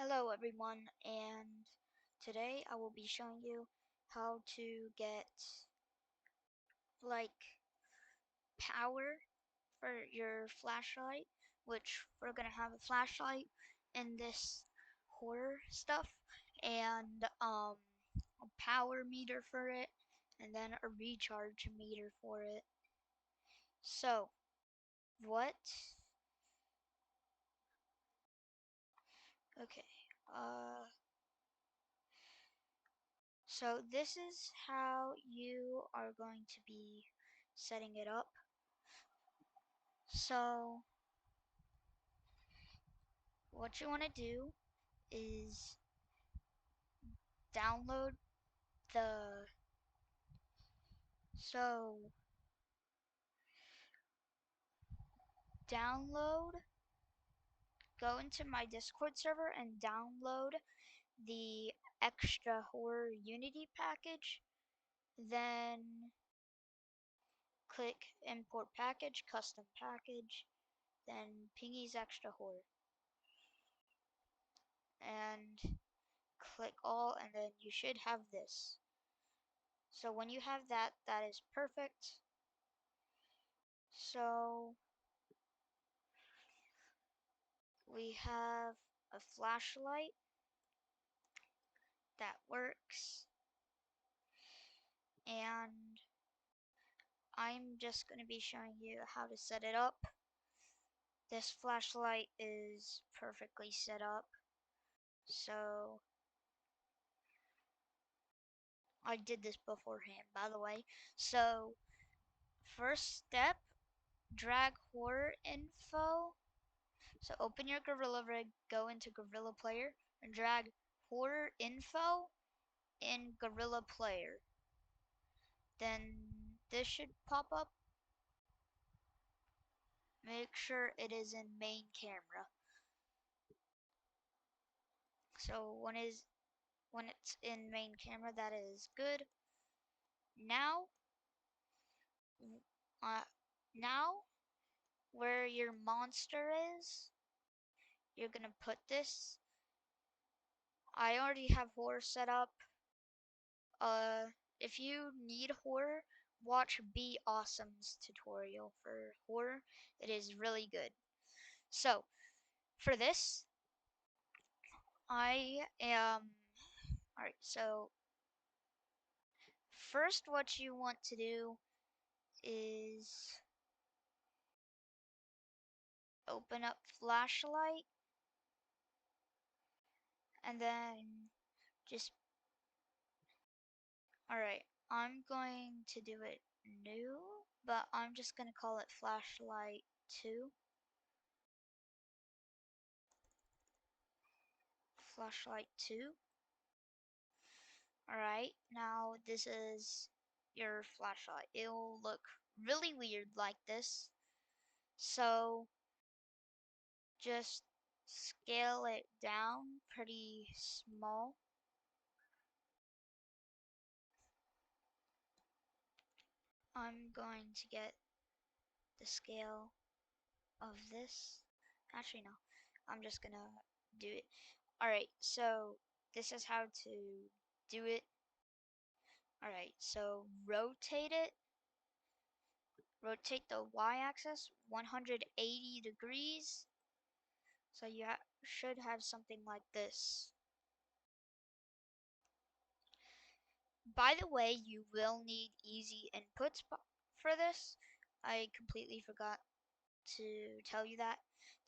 Hello everyone, and today I will be showing you how to get like power for your flashlight, which we're gonna have a flashlight in this horror stuff and a power meter for it and then a recharge meter for it. So what okay uh so this is how you are going to be setting it up. So what you want to do is download the so download go into my Discord server and download the extra horror Unity package, then click import package, custom package, then Pingy's extra horror, and click all, and then you should have this. So when you have that, that is perfect. So we have a flashlight that works, and I'm just going to be showing you how to set it up. This flashlight is perfectly set up, so I did this beforehand, by the way. So first step, drag horror info. So open your Gorilla Rig, go into Gorilla Player, and drag horror info in Gorilla Player. Then this should pop up. Make sure it is in main camera. So when it's in main camera, that is good. Now, uh, now where your monster is, you're gonna put this. I already have horror set up. Uh, if you need horror, watch Be Awesome's tutorial for horror. It is really good. So for this, I am alright. So first, what you want to do is open up flashlight and then just alright, I'm going to do it new, but I'm just gonna call it flashlight 2. Flashlight 2. Alright, now this is your flashlight. It will look really weird like this. So just scale it down pretty small. I'm going to get the scale of this. Actually, no. I'm just gonna do it. Alright, so this is how to do it. Alright, so rotate it. Rotate the y-axis 180 degrees. So you should have something like this. By the way, you will need easy inputs for this. I completely forgot to tell you that.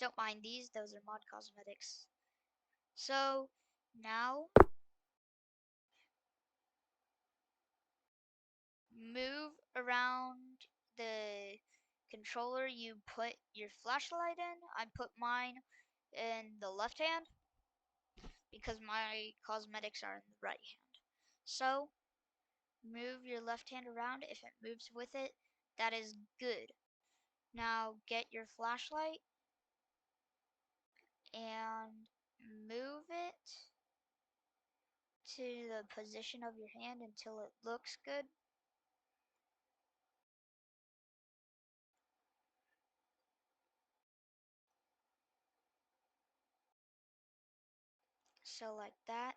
Don't mind these, those are mod cosmetics. So now move around the controller you put your flashlight in. I put mine in the left hand because my cosmetics are in the right hand. So move your left hand around. If it moves with it, that is good. Now get your flashlight and move it to the position of your hand until it looks good. So like that.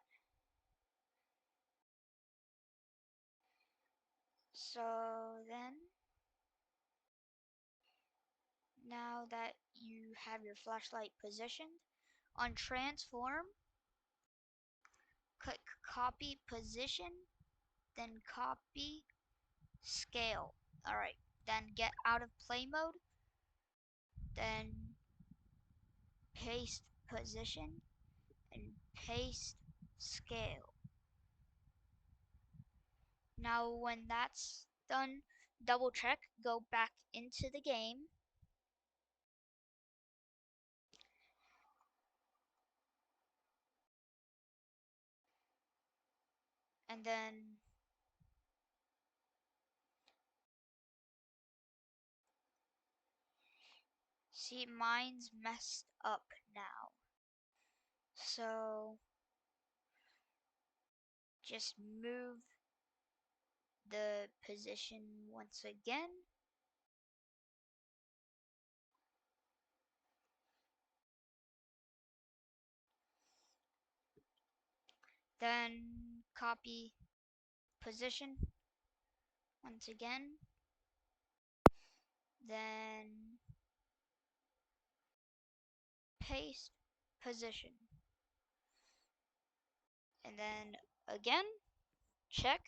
So then, now that you have your flashlight positioned, on transform, click copy position, then copy scale. Alright, then get out of play mode, then paste position, and paste scale. Now when that's done, double check, go back into the game, and then see mine's messed up now. So just move the position once again. Then copy position once again. Then paste position. And then again, check,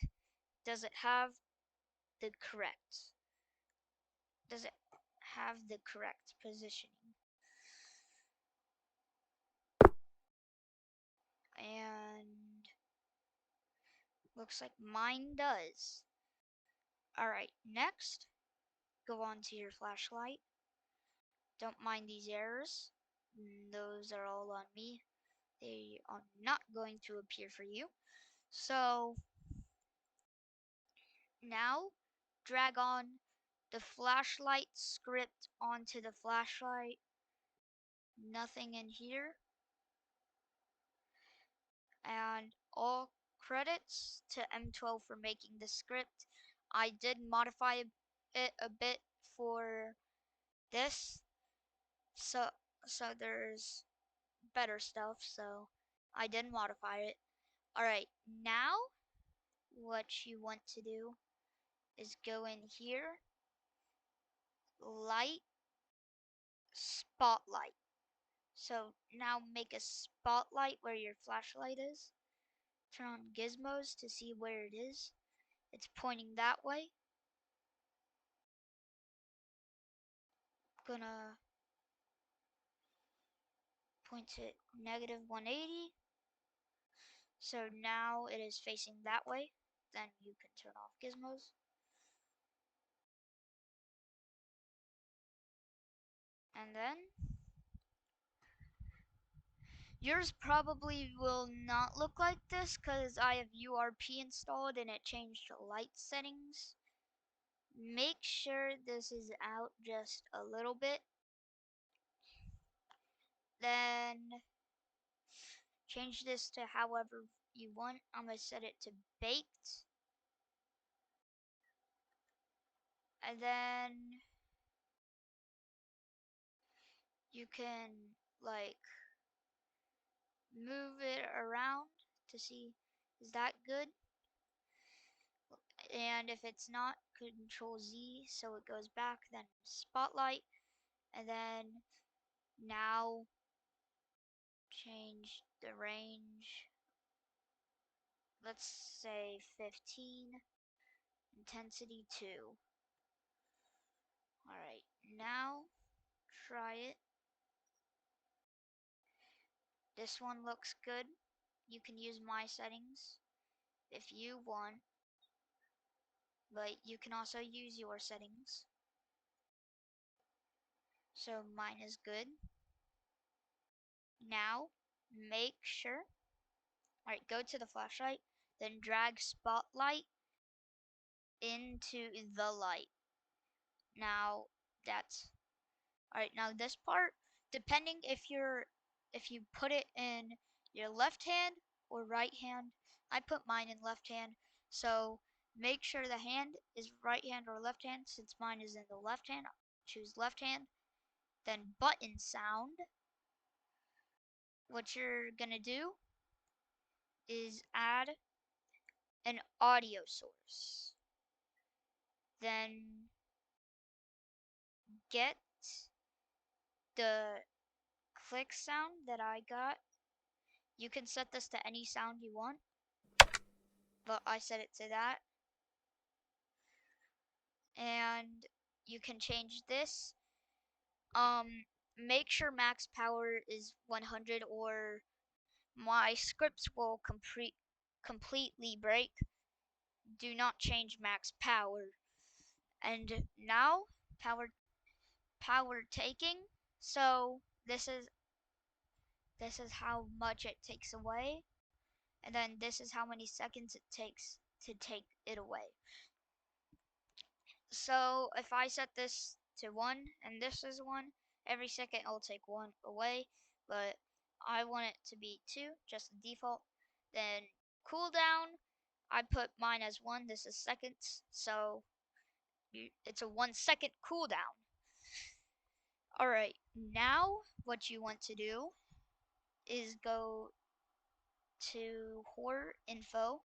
does it have the correct? Does it have the correct positioning? And looks like mine does. Alright, next, go on to your flashlight. Don't mind these errors. Those are all on me. They are not going to appear for you. So now drag on the flashlight script onto the flashlight. Nothing in here. And all credits to M12 for making the script. I did modify it a bit for this, so there's better stuff, so I did modify it. Alright, now what you want to do is go in here, light, spotlight. So now make a spotlight where your flashlight is. Turn on gizmos to see where it is. It's pointing that way. Gonna point it -180. So now it is facing that way. Then you can turn off gizmos. And then yours probably will not look like this because I have URP installed and it changed light settings. Make sure this is out just a little bit. Then change this to however you want. I'm going to set it to baked. And then you can like move it around to see, is that good? And if it's not, Control Z so it goes back, then spotlight, and then now change the range, let's say 15, intensity 2. Alright, now try it. This one looks good. You can use my settings if you want, but you can also use your settings. So mine is good. Now make sure, alright, go to the flashlight, then drag spotlight into the light. Now that's alright. Now this part, depending if you put it in your left hand or right hand, I put mine in left hand. So make sure the hand is right hand or left hand. Since mine is in the left hand, I'll choose left hand. Then button sound. What you're gonna do is add an audio source. Then get the click sound that I got. You can set this to any sound you want, but I set it to that. And you can change this. Make sure max power is 100 or my scripts will completely break. Do not change max power. And now power taking. So this is how much it takes away, and then this is how many seconds it takes to take it away. So if I set this to 1 and this is 1, every second I'll take 1 away, but I want it to be 2, just the default. Then cooldown, I put mine as 1, this is seconds, so it's a 1 second cooldown. Alright, now what you want to do is go to horror info,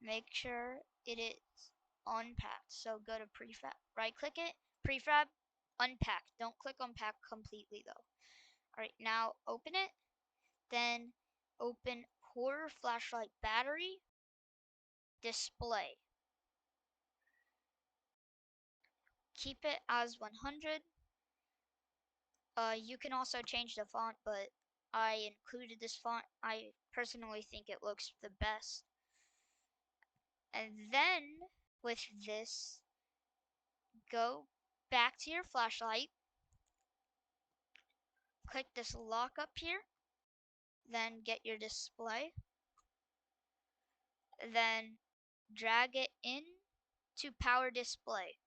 make sure it is unpacked. So go to prefab, right click it, prefab, unpack. Don't click unpack completely though. Alright, now open it, then open horror flashlight battery, display. Keep it as 100. You can also change the font, but I included this font. I personally think it looks the best. And then with this, go back to your flashlight, click this lock up here, then get your display, then drag it in to power display,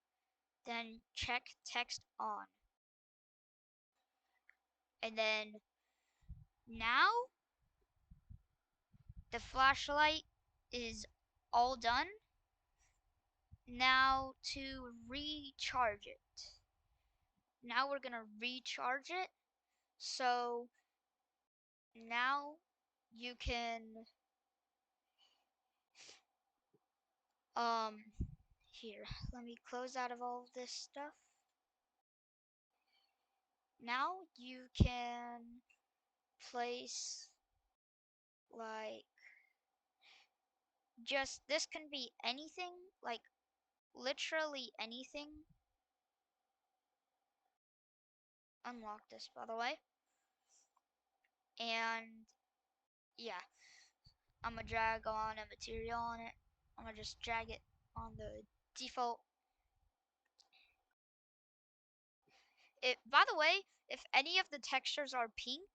then check text on. And then now the flashlight is all done. Now to recharge it. Now we're gonna recharge it. So now you can um here, let me close out of all of this stuff. Now you can place like just this can be anything, like literally anything. Unlock this by the way. And yeah, I'm gonna drag on a material on it. I'm gonna just drag it on the default. It, by the way, if any of the textures are pink,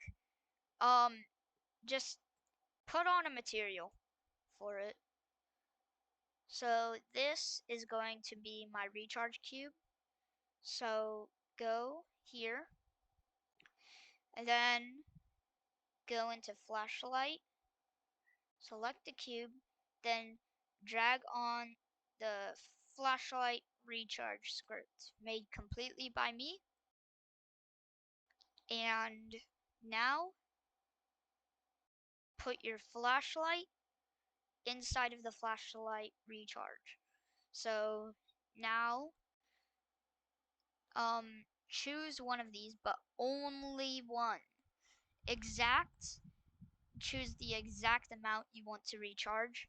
just put on a material for it. So this is going to be my recharge cube. So go here and then go into flashlight, select the cube, then drag on the flashlight recharge script made completely by me. And now put your flashlight inside of the flashlight recharge. So now choose one of these, but only one. Exact, choose the exact amount you want to recharge.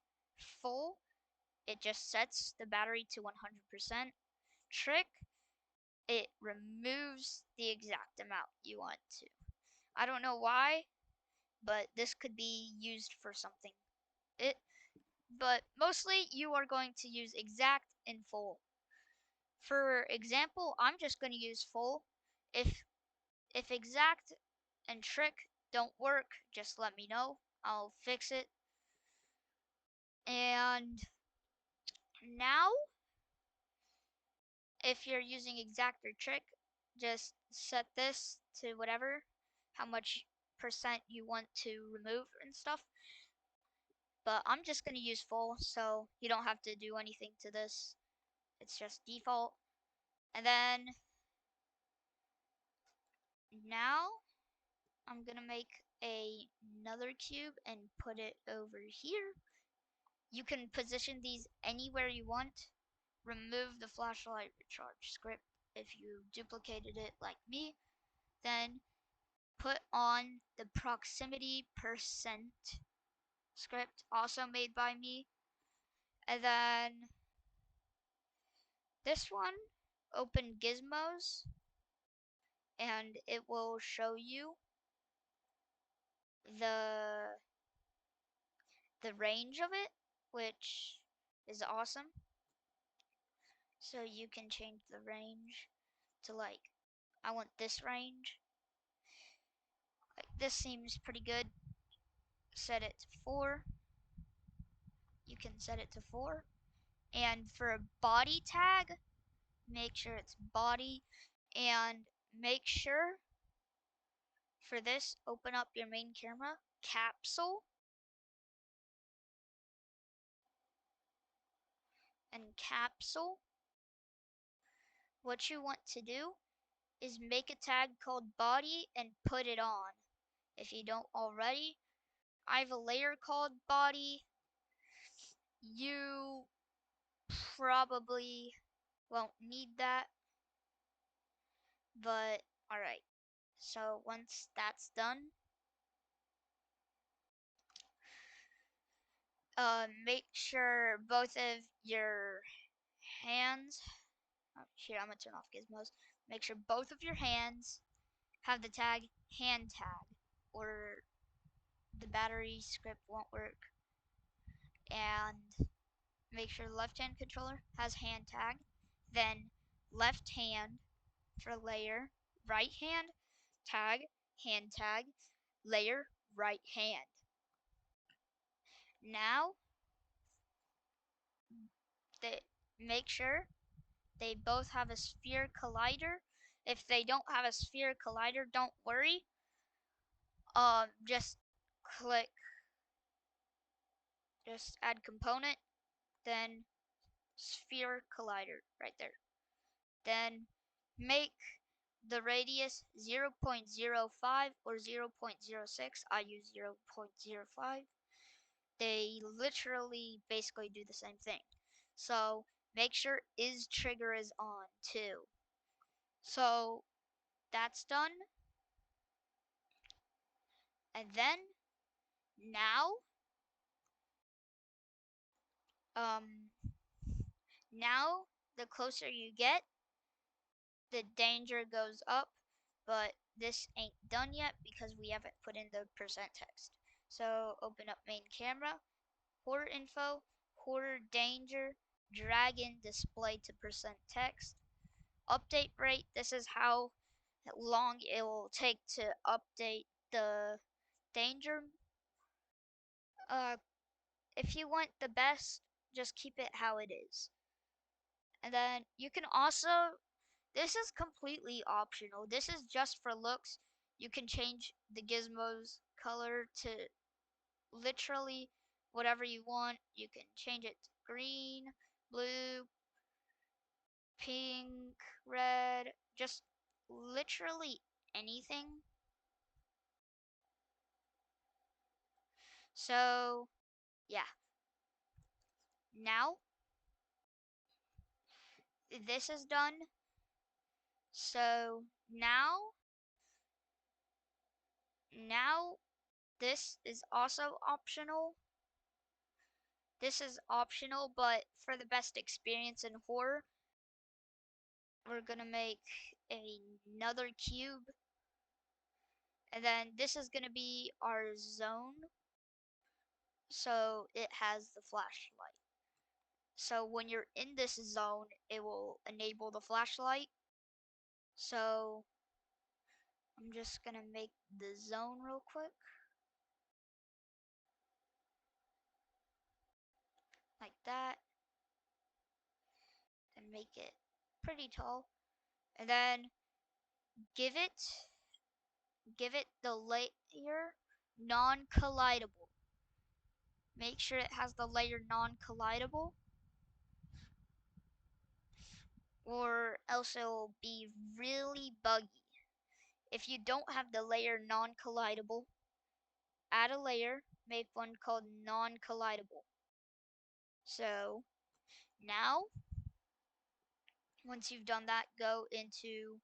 Full, it just sets the battery to 100%. Trick, it removes the exact amount you want to. I don't know why, but this could be used for something. But mostly you are going to use exact and full. For example, I'm just going to use full. If exact and trick don't work, just let me know. I'll fix it. And now, if you're using exact or trick, just set this to whatever, how much percent you want to remove and stuff. But I'm just going to use full, so you don't have to do anything to this. It's just default. And then now I'm going to make a another cube and put it over here. You can position these anywhere you want. Remove the flashlight recharge script if you duplicated it like me. Then put on the proximity percent script, also made by me. And then this one, open gizmos, and it will show you the range of it, which is awesome. So you can change the range to like, I want this range. Like this seems pretty good. Set it to 4. You can set it to 4. And for a body tag, make sure it's body, and make sure for this, open up your main camera, capsule, and capsule. What you want to do is make a tag called body and put it on. If you don't already, I have a layer called body. You probably won't need that, but alright. So once that's done, make sure both of your hands, here I'm gonna turn off gizmos, make sure both of your hands have the tag hand tag, or the battery script won't work. And make sure the left hand controller has hand tag, then left hand for layer, right hand tag, hand tag, layer, right hand. Now they make sure they both have a sphere collider. If they don't have a sphere collider, don't worry. Just click, just add component, then sphere collider right there. Then make the radius 0.05 or 0.06. I use 0.05. They literally basically do the same thing. So make sure is trigger is on too. So that's done. And then now, um, now the closer you get, the danger goes up, but this ain't done yet because we haven't put in the percent text. So open up main camera, horror info, horror danger, drag in display to percent text. Update rate, this is how long it will take to update the danger. Uh, if you want the best, just keep it how it is. And then you can also, this is completely optional. This is just for looks. You can change the gizmo's color to literally whatever you want. You can change it to green, blue, pink, red, just literally anything. So, yeah. Now, this is done. So, now this is also optional. This is optional, but for the best experience in horror, we're gonna make another cube, and then this is gonna be our zone, so it has the flashlight. So when you're in this zone, it will enable the flashlight. So I'm just gonna make the zone real quick, like that, and make it pretty tall, and then give it the layer non-collidable. Make sure it has the layer non-collidable, or else it'll be really buggy. If you don't have the layer non-collidable, add a layer, make one called non-collidable. So now, once you've done that, go into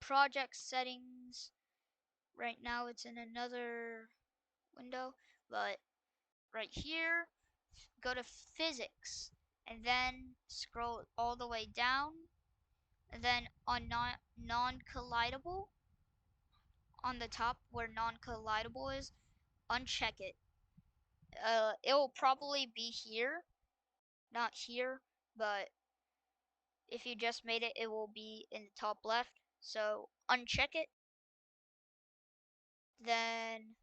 project settings. Right now it's in another window, but right here, go to physics and then scroll all the way down, and then on non-collidable, on the top where non-collidable is, uncheck it. It will probably be here, not here, but if you just made it, it will be in the top left. So uncheck it. Then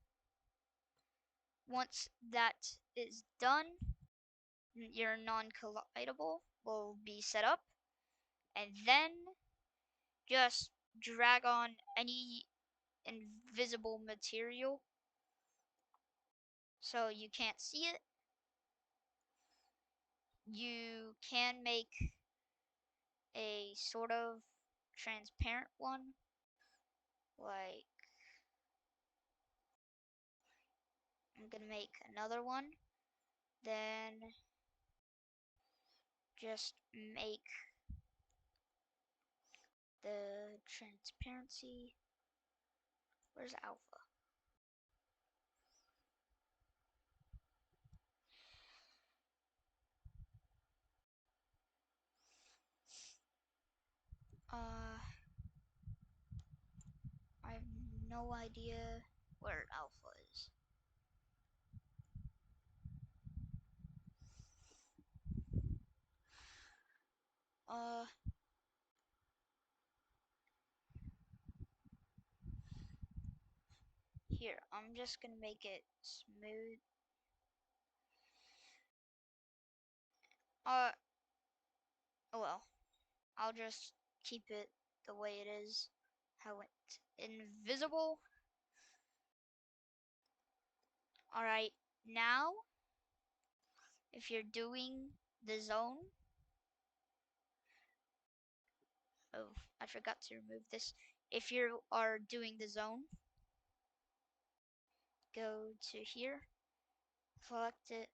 once that is done, your non-collidable will be set up, and then just drag on any invisible material so you can't see it. You can make a sort of transparent one, like I'm gonna make another one, then just make the transparency. Where's alpha? I have no idea where alpha is. Uh, Here, I'm just gonna make it smooth. Uh, oh well, I'll just keep it the way it is, how it's invisible. Alright, now, if you're doing the zone, oh, I forgot to remove this. If you are doing the zone, go to here, select it,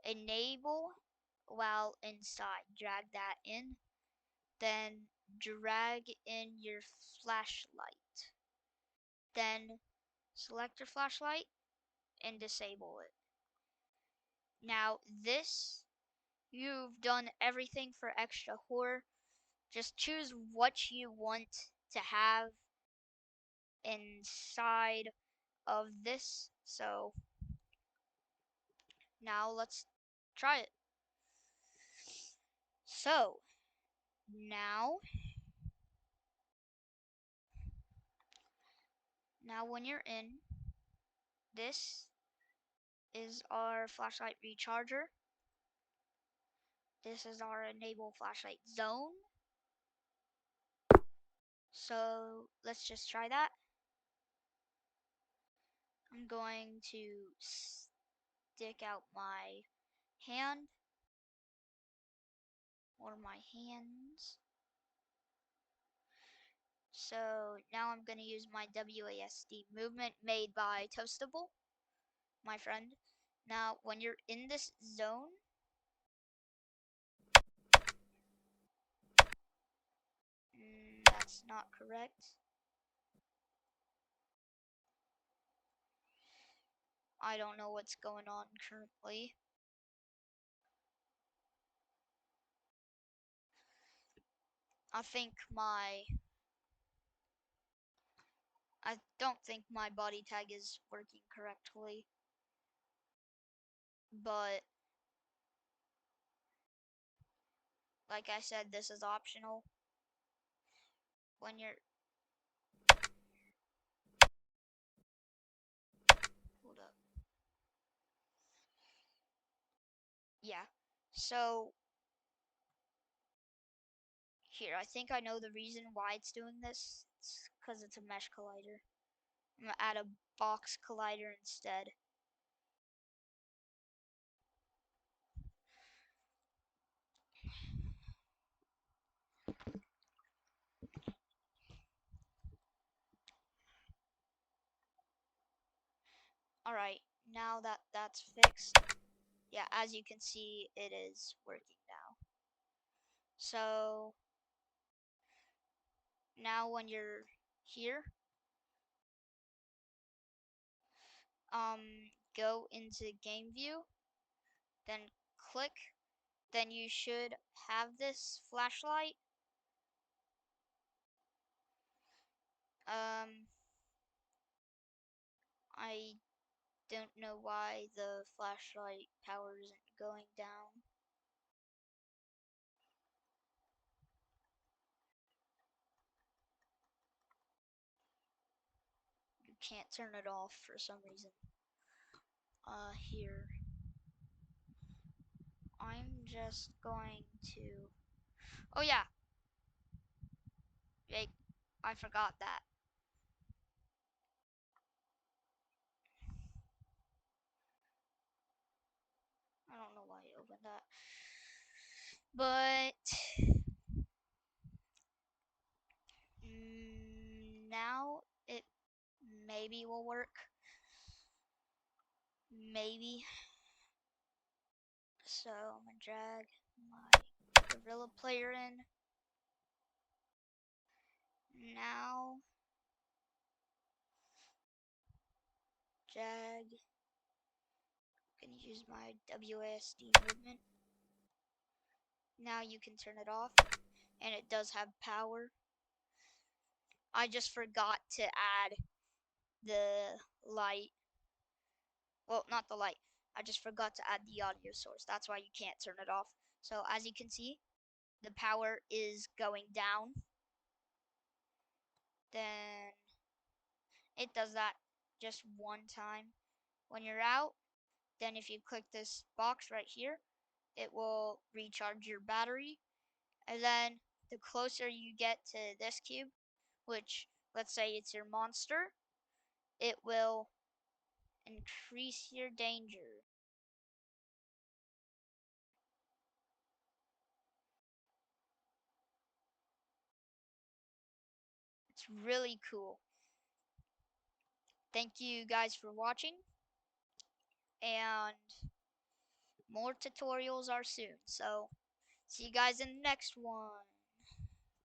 enable while inside, drag that in, then drag in your flashlight, then select your flashlight and disable it. Now this, you've done everything for extra horror. Just choose what you want to have inside of this. So now let's try it. So now, when you're in, this is our flashlight recharger. This is our enable flashlight zone. So let's just try that. I'm going to stick out my hand or my hands. So now I'm going to use my WASD movement made by Toastable, my friend. Now when you're in this zone, that's not correct. I don't know what's going on currently. I don't think my body tag is working correctly, but like I said, this is optional. When you're, hold up. Yeah. So here, I think I know the reason why it's doing this. It's because it's a mesh collider. I'm gonna add a box collider instead. Alright, now that that's fixed, yeah, as you can see, it is working now. So now when you're here, um, go into game view, then click, then you should have this flashlight. Um, I don't know why the flashlight power isn't going down. You can't turn it off for some reason. Here. I'm just going to... Oh yeah, wait, I forgot that. I don't know why I opened that. But now it maybe will work. Maybe. So I'm gonna drag my gorilla player in. Now drag. I'm gonna use my WASD movement. Now you can turn it off, and it does have power. I just forgot to add the light. Well, not the light. I just forgot to add the audio source. That's why you can't turn it off. So as you can see, the power is going down. Then it does that just one time when you're out. Then if you click this box right here, it will recharge your battery. And then the closer you get to this cube, which let's say it's your monster, it will increase your danger. It's really cool. Thank you guys for watching, and more tutorials are soon. So see you guys in the next one.